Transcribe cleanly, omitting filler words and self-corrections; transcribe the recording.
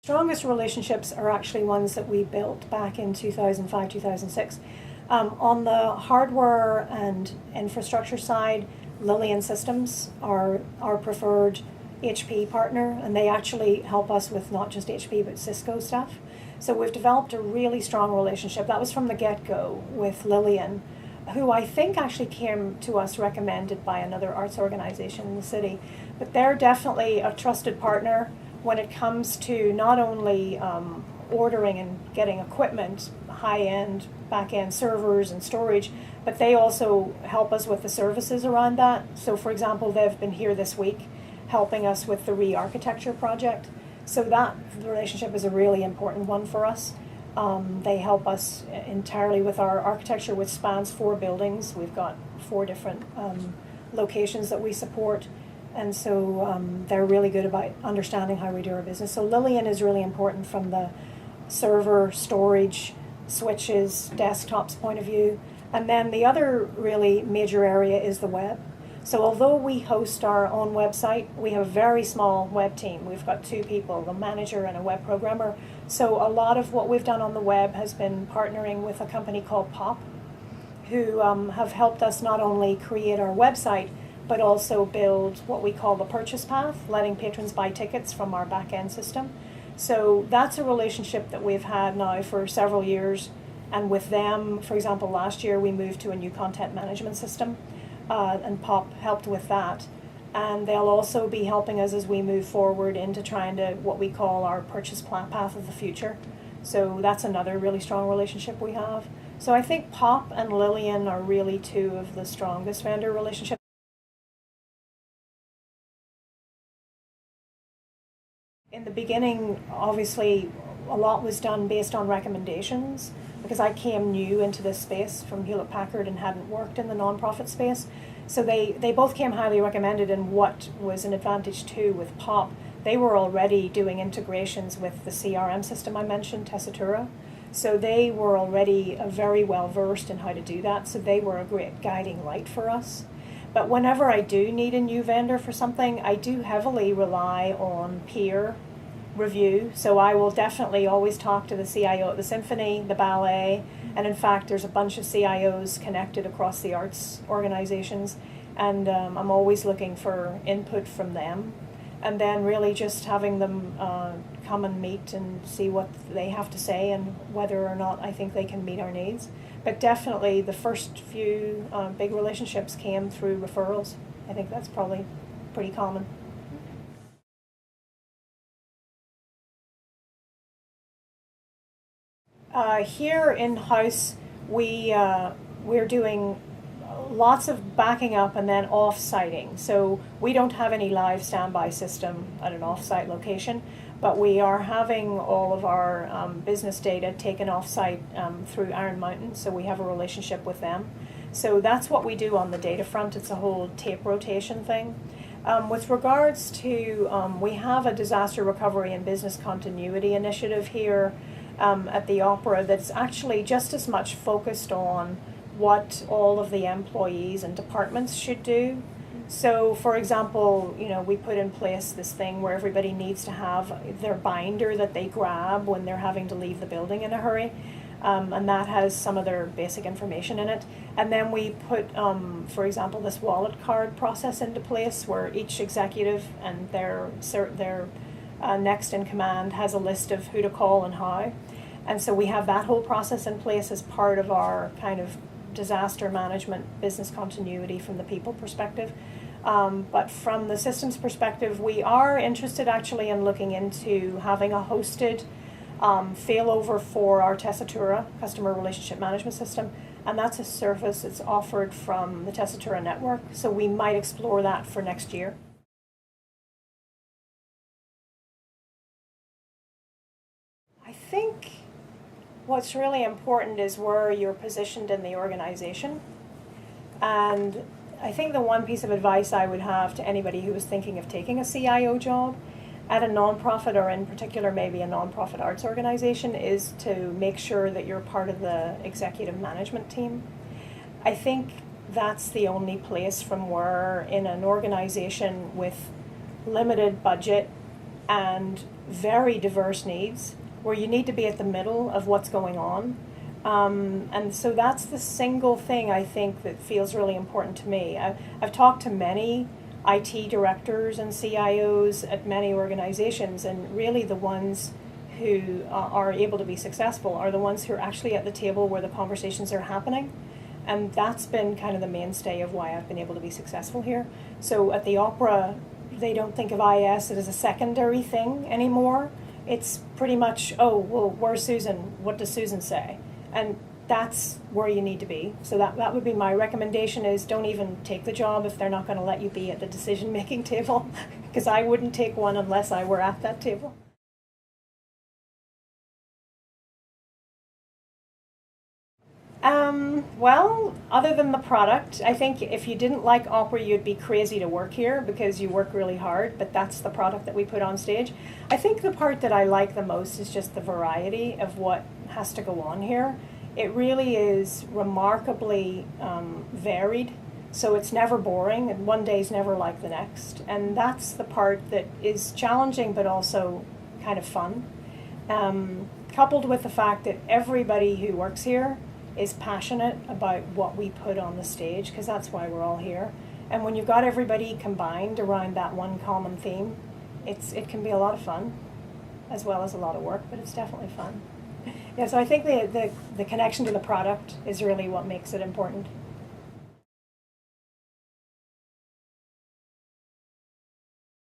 Strongest relationships are actually ones that we built back in 2005, 2006. On the hardware and infrastructure side, Lillian Systems are our preferred HP partner, and they actually help us with not just HP but Cisco stuff. So we've developed a really strong relationship. That was from the get-go with Lillian, who I think actually came to us recommended by another arts organization in the city. But they're definitely a trusted partner when it comes to not only ordering and getting equipment, high-end, back-end servers and storage, but they also help us with the services around that. So for example, they've been here this week helping us with the re-architecture project. So that relationship is a really important one for us. They help us entirely with our architecture, which spans 4 buildings. We've got 4 different locations that we support. And so they're really good about understanding how we do our business. So Lillian is really important from the server, storage, switches, desktops point of view. And then the other really major area is the web. So although we host our own website, we have a very small web team. We've got 2 people, a manager and a web programmer. So a lot of what we've done on the web has been partnering with a company called Pop, who have helped us not only create our website, but also build what we call the purchase path, letting patrons buy tickets from our back-end system. So that's a relationship that we've had now for several years. And with them, for example, last year we moved to a new content management system, and Pop helped with that. And they'll also be helping us as we move forward into trying to what we call our purchase path of the future. So that's another really strong relationship we have. So I think Pop and Lillian are really 2 of the strongest vendor relationships. In the beginning, obviously, a lot was done based on recommendations because I came new into this space from Hewlett-Packard and hadn't worked in the nonprofit space. So they both came highly recommended, and what was an advantage too with Pop, they were already doing integrations with the CRM system I mentioned, Tessitura. So they were already very well versed in how to do that, so they were a great guiding light for us. But whenever I do need a new vendor for something, I do heavily rely on peer review. So I will definitely always talk to the CIO at the symphony, the ballet, and in fact there's a bunch of CIOs connected across the arts organizations, and I'm always looking for input from them. And then really just having them come and meet and see what they have to say and whether or not I think they can meet our needs. But definitely the first few big relationships came through referrals. I think that's probably pretty common. Here in-house, we're doing lots of backing up and then off-siting. So we don't have any live standby system at an off-site location, but we are having all of our business data taken off-site through Iron Mountain, so we have a relationship with them. So that's what we do on the data front. It's a whole tape rotation thing. With regards to, we have a disaster recovery and business continuity initiative here at the Opera that's actually just as much focused on what all of the employees and departments should do. So for example, we put in place this thing where everybody needs to have their binder that they grab when they're having to leave the building in a hurry. And that has some of their basic information in it. And then we put, for example, this wallet card process into place where each executive and their next in command has a list of who to call and how. And so we have that whole process in place as part of our kind of disaster management, business continuity from the people perspective. But from the systems perspective, we are interested actually in looking into having a hosted failover for our Tessitura, customer relationship management system. And that's a service that's offered from the Tessitura network. So we might explore that for next year. I think what's really important is where you're positioned in the organization. And I think the one piece of advice I would have to anybody who is thinking of taking a CIO job at a nonprofit, or in particular maybe a nonprofit arts organization, is to make sure that you're part of the executive management team. I think that's the only place from where in an organization with limited budget and very diverse needs, where you need to be at the middle of what's going on. And so that's the single thing I think that feels really important to me. I've talked to many IT directors and CIOs at many organizations, and really the ones who are able to be successful are the ones who are actually at the table where the conversations are happening. And that's been kind of the mainstay of why I've been able to be successful here. So at the Opera, they don't think of IS as a secondary thing anymore. It's pretty much, oh, well, where's Susan? What does Susan say? And that's where you need to be. So that would be my recommendation, is don't even take the job if they're not going to let you be at the decision-making table, because I wouldn't take one unless I were at that table. Well, other than the product, I think if you didn't like opera, you'd be crazy to work here because you work really hard, but that's the product that we put on stage. I think the part that I like the most is just the variety of what has to go on here. It really is remarkably varied, so it's never boring, and one day's never like the next. And that's the part that is challenging but also kind of fun. Coupled with the fact that everybody who works here is passionate about what we put on the stage, because that's why we're all here. And when you've got everybody combined around that one common theme, it can be a lot of fun, as well as a lot of work, but it's definitely fun. Yeah, so I think the connection to the product is really what makes it important.